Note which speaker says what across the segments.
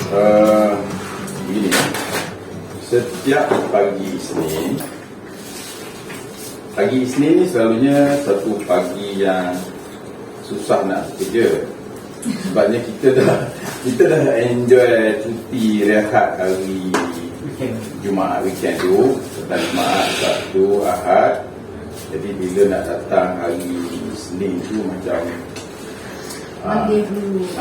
Speaker 1: Begini, setiap pagi Isnin ni selalunya satu pagi yang susah nak kerja. Sebabnya kita dah enjoy cuti rehat hari Jumaat weekend tu, setelah Jumaat, Sabtu, Ahad. Jadi bila nak datang hari Isnin tu macam Monday blues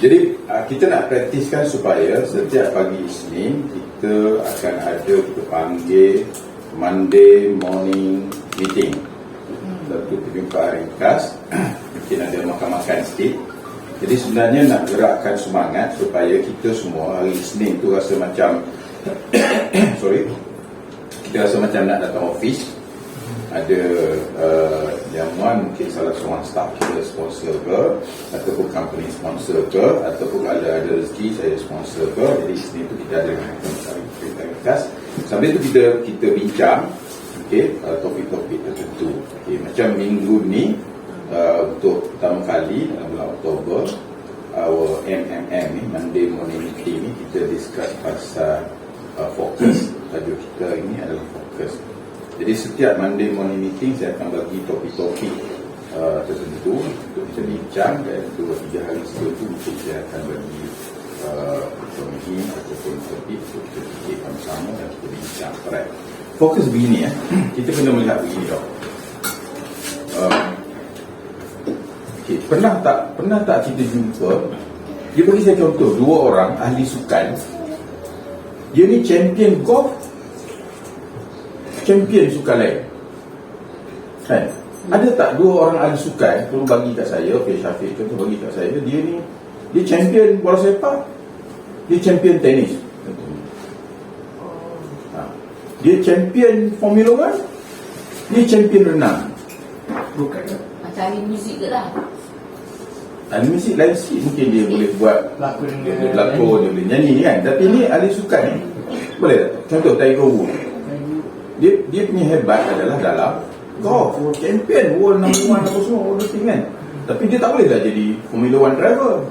Speaker 1: Jadi kita nak praktiskan supaya setiap pagi Isnin kita akan ada, kita panggil Monday morning meeting. Satu perjumpaan ringkas, mungkin ada makan-makan sikit. Jadi sebenarnya nak gerakkan semangat supaya kita semua hari Isnin tu rasa macam kita rasa macam nak datang office. Ada jamuan, mungkin salah seorang staff kita sponsor ke, ataupun company sponsor ke, ataupun kalau ada rezeki saya sponsor ke. Jadi sini tu kita ada cerita ringkas. Sambil tu kita bincang, topik-topik tertentu. Macam minggu ni untuk pertama kali dalam bulan Oktober, our MMM ni, Monday Morning Meeting ni, kita discuss pasal fokus. Tajuk kita ini adalah fokus. Jadi setiap Monday morning meeting saya akan bagi topik-topik tertentu untuk kita bincang, dan 2-3 hari sebelum itu mungkin saya akan bagi pemimpin ataupun topik untuk kita fikirkan bersama dan kita bincang. Alright. Fokus begini kita kena melihat begini tau. Pernah tak kita jumpa, dia bagi saya contoh 2 orang ahli sukan. Dia ni champion golf, champion sukan lain kan? Ada tak 2 orang ahli sukan, tolong bagi kat saya, Syafiq contoh bagi kat saya, dia champion bola sepak, dia champion tenis, dia champion Formula 1, dia champion renang.
Speaker 2: Bukan macam ahli muzik ke lah.
Speaker 1: Ahli muzik lain sikit, mungkin dia boleh buat
Speaker 2: pelakon,
Speaker 1: dia boleh nyanyi kan. Tapi ni ahli sukan ni boleh tak? Contoh Tiger Woods, dia punya hebat adalah dalam golf, champion world number 1 apa semua, all the thing kan. Tapi dia tak boleh lah jadi Formula 1 driver.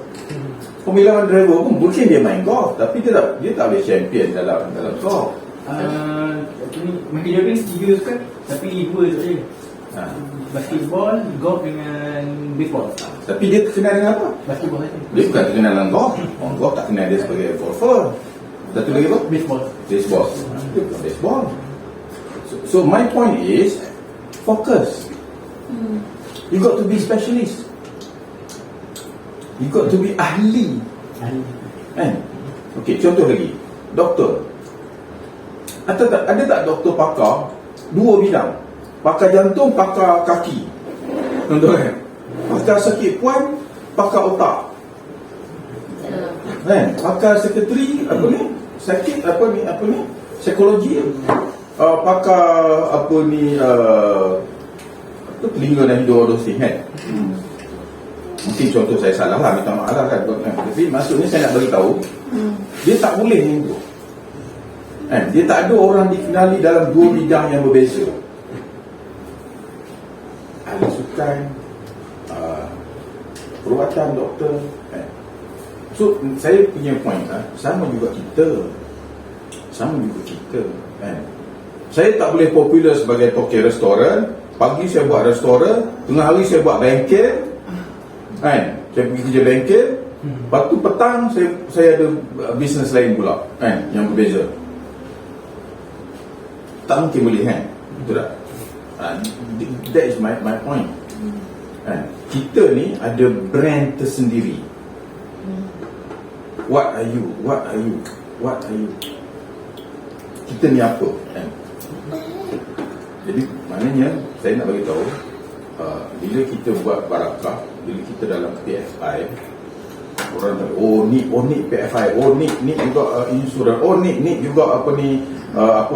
Speaker 1: Formula 1 driver pun mungkin dia main golf, tapi dia tak boleh champion dalam golf.
Speaker 3: Mungkin dia kan 3 sukan, tapi 2 saja. Basketball, golf dengan baseball.
Speaker 1: Tapi dia terkenal dengan apa?
Speaker 3: Basketball saja.
Speaker 1: Dia bukan terkenal dengan golf. Orang golf tak kenal dia sebagai golfer. Satu lagi apa?
Speaker 3: Baseball.
Speaker 1: Dia bukan baseball. So my point is focus. You got to be specialist. You got to be ahli. Kan? Okey, contoh lagi. Doktor. Ada tak doktor pakar 2 bidang? Pakar jantung, pakar kaki. Contoh kan? Pakar sakit puan, pakar otak. Kan? Pakar sekretari sakit psikologi. Pakar telinga dan hidung dosis kan. Mungkin contoh saya salah lah, minta maaf lah kan. Tapi maksudnya saya nak bagi tahu, dia tak boleh ni tu. Dia tak ada orang dikenali dalam 2 bidang yang berbeza. Ahli sukan, perubatan, doktor. So saya punya point sama juga kita kan. Saya tak boleh popular sebagai tokek restoran. Pagi saya buat restoran, tengah hari saya buat bengkel kan. Saya pergi kerja bengkel, lepas tu petang saya ada bisnes lain pula kan, yang berbeza. Tak mungkin boleh kan. Betul tak? That is my point kan. Kita ni ada brand tersendiri. What are you? Kita ni apa kan? Jadi maknanya saya nak bagi tahu, bila kita buat barakah, bila kita dalam PFI, orang tahu, oh ni PFI, ni juga insurans, ni juga apa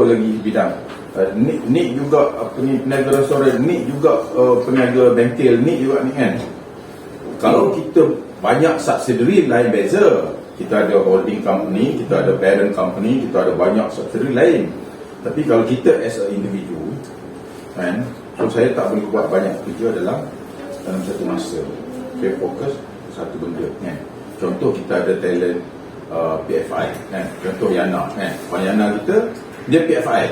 Speaker 1: lagi bidang, ni juga peniaga restoran, ni juga peniaga bengkel, ni juga ni kan. Kalau kita banyak subsidiary lain beza. Kita ada holding company, kita ada parent company, kita ada banyak subsidiary lain. Tapi kalau kita as a individu kan, so saya tak boleh buat banyak kerja dalam satu masa. Saya fokus satu benda kan. Contoh kita ada talent PFI kan. Contoh Yana kan. Orang Yana kita dia PFI.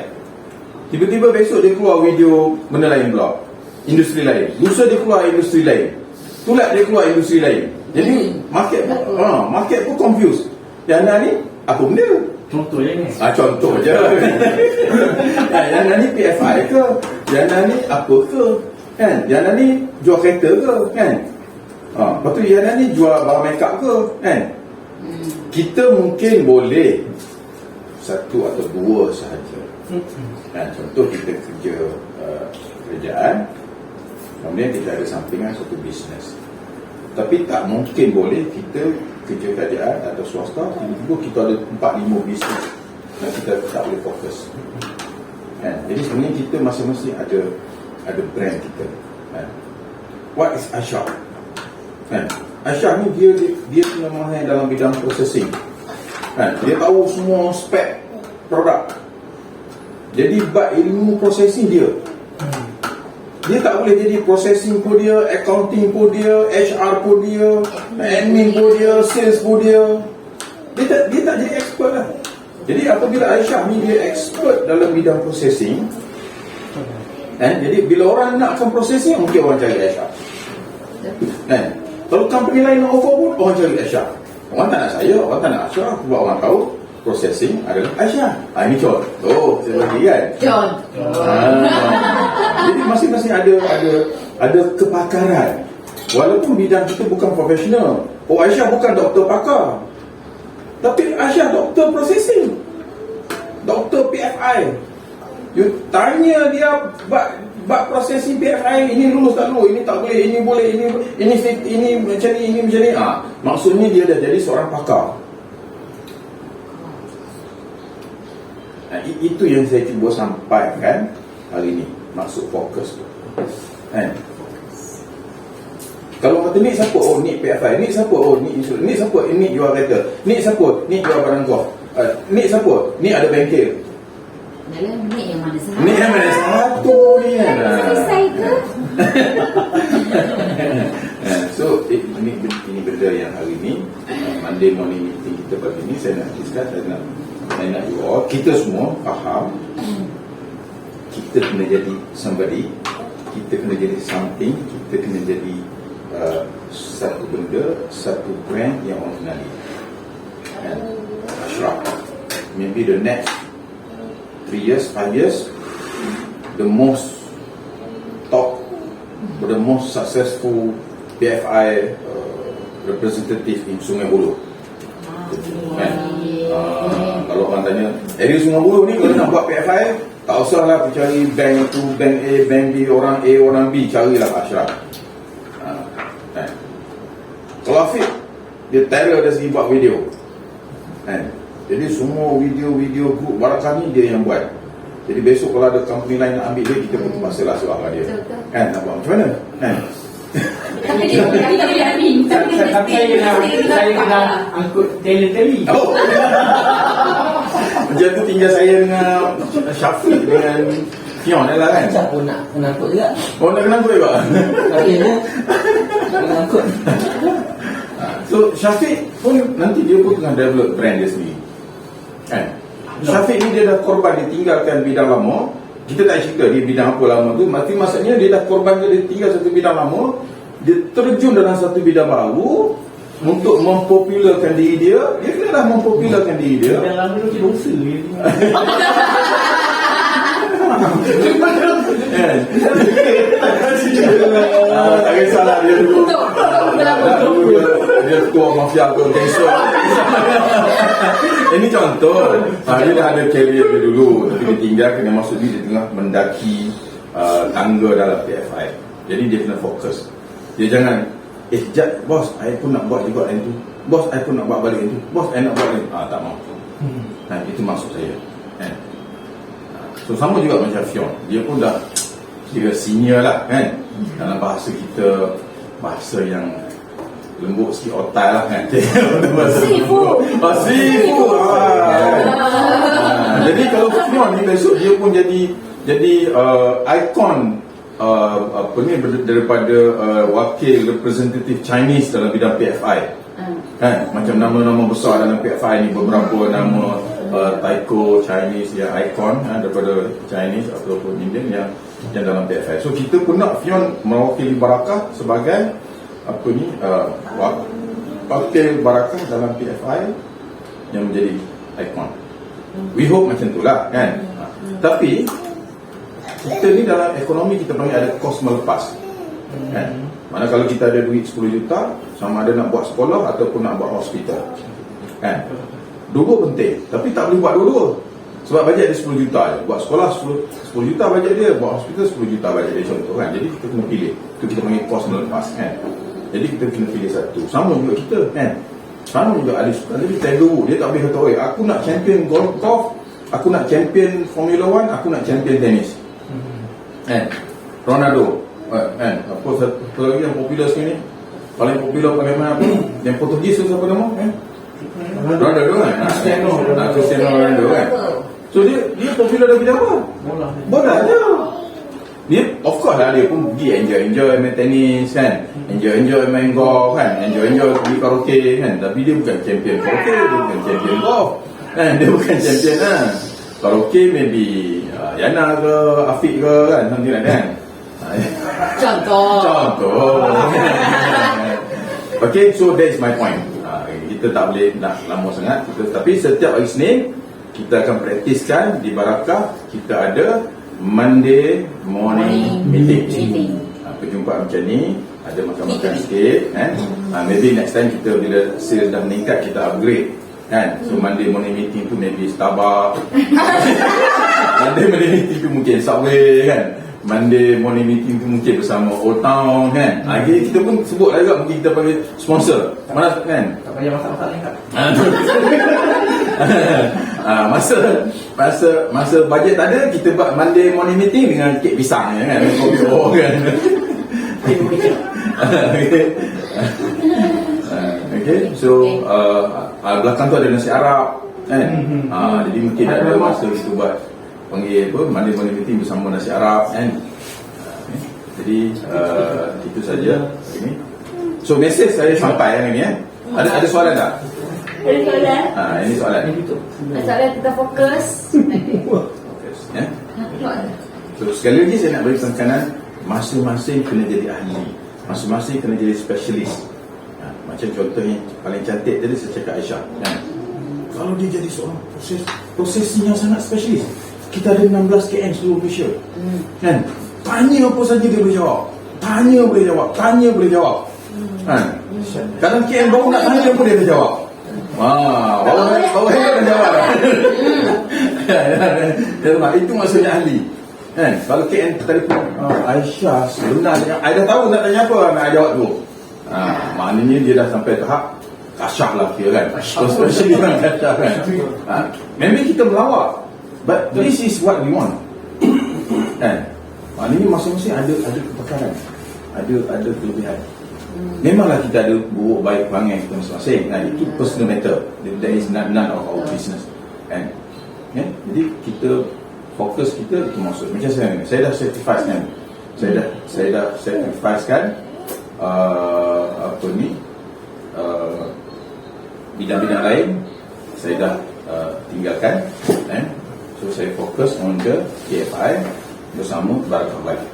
Speaker 1: Tiba-tiba besok dia keluar video benda lain pula. Industri lain. Lusa dia keluar industri lain. Tulat dia keluar industri lain. Jadi market pun confused. Yana ni apa benda?
Speaker 3: Contoh je ni.
Speaker 1: Contoh je. Yana ni PFI ke? Yana ni apa ke? Kan? Yana ni jual kereta ke? Kan? Lepas tu Yana ni jual barang make up ke? Kan? Kita mungkin boleh satu atau dua sahaja. Contoh kita kerja kerjaan, kemudian kita ada sampingan satu bisnes. Tapi tak mungkin boleh kita kerja kerajaan atau swasta, tiba-tiba kita ada 4-5 bisnes dan kita tak boleh fokus. Jadi sebenarnya kita masing-masing ada brand kita. What is Aisyah? Aisyah ni dia punya mahir dalam bidang processing. Dia tahu semua spek produk. Jadi bab ilmu processing dia tak boleh jadi processing pun dia, accounting pun dia, HR pun dia, admin pun dia, sales pun dia. Dia tak jadi expert lah. Jadi apabila Aisyah ni dia expert dalam bidang processing, jadi bila orang nakkan processing, mungkin orang cari Aisyah. Kalau company lain nak offer pun, orang cari Aisyah. Orang tak nak saya, orang tak nak Aisyah, sebab orang tahu processing adalah Aisyah. Ini contoh saya bagi kan. Jadi masing-masing ada kepakaran. Walaupun bidang kita bukan profesional. Aisyah bukan doktor pakar, tapi Aisyah doktor processing, doktor PFI. You tanya dia bab processing PFI, ini lulus tak lulus, ini tak boleh, ini boleh, ini macam ni, ini macam ni. Maksudnya dia dah jadi seorang pakar. Itu yang saya cuba sampaikan hari ini. Maksud fokus tu. Kalau kata ni siapa? Ni PFI. Ni siapa? Ni insurans. Ni siapa? Ni jual kereta. Ni siapa? Ni jual barang golf. Ni siapa? Ni ada bengkel.
Speaker 2: Ni yang mana satu?
Speaker 1: Ni yang mana satu ni kan?
Speaker 2: Selesai ke?
Speaker 1: So ini benda yang hari ni Monday morning meeting kita pagi ni saya nak discuss. Saya nak you all, kita semua faham kita kena jadi somebody, kita kena jadi something, kita kena jadi satu benda, satu brand yang orang kenali. Ashraf, maybe the next 3 years, 5 years, the most top, the most successful PFI representative in Sungai Buloh. Kalau orang tanya area Sungai Buloh ni kalau nak buat PFI, tak usahlah pergi cari bank tu, bank A, bank B, orang A, orang B, carilah Ashraf. Kalau Afiq, dia terror dari segi buat video. Jadi semua video grup Barakah ni dia yang buat. Jadi besok kalau ada company lain nak ambil dia, kita pun terpaksa lah suara dia. Nak buat macam mana?
Speaker 2: Tapi dia admin.
Speaker 3: Tapi saya kena angkut talent tadi.
Speaker 1: Macam tu tinggal saya dengan Syafiq dengan Fion lah kan.
Speaker 4: Siapa pun nak kena angkut juga.
Speaker 1: Nak kena angkut juga.
Speaker 4: Akhirnya kena angkut.
Speaker 1: So Syafiq pun nanti dia pun tengah develop brand dia sendiri. Syafiq ni dia dah korban, dia tinggalkan bidang lama. Kita tak cerita dia bidang apa lama tu. Maksudnya dia dah korban, dia tinggal satu bidang lama, dia terjun dalam satu bidang baru untuk mempopularkan diri dia. Dia kena dah mempopularkan diri dia.
Speaker 3: Bidang lama tu macam dosa dia.
Speaker 1: Tak kisahlah dia dulu. Dia ketua mafia ke gangster. Ini contoh. Dia dah ada career dia dulu, tapi dia tinggal kena masuk dia tengah mendaki tangga dalam PFI. Jadi dia kena fokus. Dia jangan bos, saya pun nak buat juga yang tu. Bos, saya pun nak buat balik yang tu. Bos, saya nak buat yang tu. Tak mampu. Itu maksud saya. So sama juga macam Fion, dia pun dah kira senior lah kan. Dalam bahasa kita, bahasa yang lembut sikit, otai lah kan.
Speaker 2: Sifu.
Speaker 1: Jadi kalau Fion ni besok dia pun jadi ikon apa ni daripada wakil representatif Chinese dalam bidang PFI. Kan, macam nama-nama besar dalam PFI ni, beberapa nama Taiko Chinese yang ikon daripada Chinese ataupun Indian yang dalam PFI. So kita pun nak Fion mewakili Barakah sebagai apa ni wakil Barakah dalam PFI yang menjadi ikon. We hope macam itulah kan. Tapi kita ni dalam ekonomi kita panggil ada kos melepas kan. Mana kalau kita ada duit 10 juta, sama ada nak buat sekolah ataupun nak buat hospital kan. Dua-dua penting, tapi tak boleh buat dua-dua. Sebab bajet dia 10 juta je. Buat sekolah 10 juta bajet dia, buat hospital 10 juta bajet dia, contoh kan. Jadi kita kena pilih. Itu kita panggil kos melepas kan. Jadi kita kena pilih satu. Sama juga kita kan. Sama juga Ali Sultan. Jadi Tiger Woods, dia tak boleh kata, oi, aku nak champion golf, aku nak champion Formula 1, aku nak champion tenis kan. Ronaldo kan, apa satu lagi yang popular sekarang ni, paling popular paling mana apa yang Portugis tu siapa nama kan? Ronaldo kan. Cristiano Ronaldo kan. So dia popular dalam bidang apa? Bola je. Dia of course lah, dia pun pergi enjoy main tenis kan, enjoy main golf kan, enjoy pergi karaoke kan. Tapi dia bukan champion karaoke, dia bukan champion golf kan, dia bukan champion karaoke maybe Yana ke Afiq ke kan, something like that. Contoh. Okay, so that is my point. Kita tak boleh nak lama sangat tapi setiap hari Isnin kita akan praktiskan di Barakah. Kita ada Monday morning meeting. Perjumpaan macam ni, ada makan-makan sikit kan. Maybe next time kita bila sales dah meningkat, kita upgrade kan. So Monday morning meeting tu maybe Starbucks. Monday morning meeting tu mungkin Subway kan. Monday morning meeting tu mungkin bersama Old Town kan. Jadi kita pun sebut lah juga, mungkin kita panggil sponsor. Mana kan?
Speaker 3: Tak payah masak-masak lengkap.
Speaker 1: Masa bajet tak ada, kita buat Monday morning meeting dengan kek pisang kan. Kopi kan. Okay, so belakang tu ada nasi Arab kan. Jadi mungkin ada masa kita buat panggil apa, Monday morning meeting bersama nasi Arab kan. Jadi itu saja ini. So message saya sampai yang ini Ada soalan tak?
Speaker 2: Ada soalan?
Speaker 1: Ini soalan.
Speaker 2: Soalan kita fokus.
Speaker 1: Ya. So sekali lagi saya nak beri penekanan, masing-masing kena jadi ahli, masing-masing kena jadi spesialis. Macam contohnya paling cantik tadi saya cakap Aisyah kan? Kalau dia jadi seorang prosesinya sangat spesialis, kita ada 16 KM seluruh Malaysia kan? Tanya apa saja dia boleh jawab, tanya boleh jawab kan? Kadang KM baru nak tanya pun dia dah jawab. Baru dah jawab itu maksudnya ahli kan? Kalau KM telefon Aisyah sebenarnya I dah tahu nak tanya apa, nak jawab tu. Maknanya dia dah sampai tahap kasyaf lah kira kan. Especially orang kasyaf kan. Maybe kita melawak, but this is what we want kan. Maknanya masing-masing ada kepakaran, ada kelebihan. Memanglah kita ada buruk baik perangai kita masing-masing kan? Itu personal matter. That is none of our business kan. Jadi kita fokus kita itu maksud. Macam saya dah certified kan. Saya dah certified kan bidang-bidang lain saya dah tinggalkan kan. So saya fokus on the KFI bersama Barakah Life.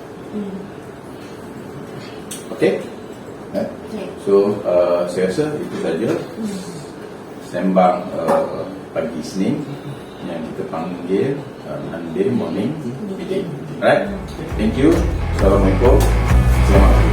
Speaker 1: Okay. So saya rasa itu saja sembang pagi Isnin yang kita panggil Monday morning meeting. Alright. Thank you. Assalamualaikum. Selamat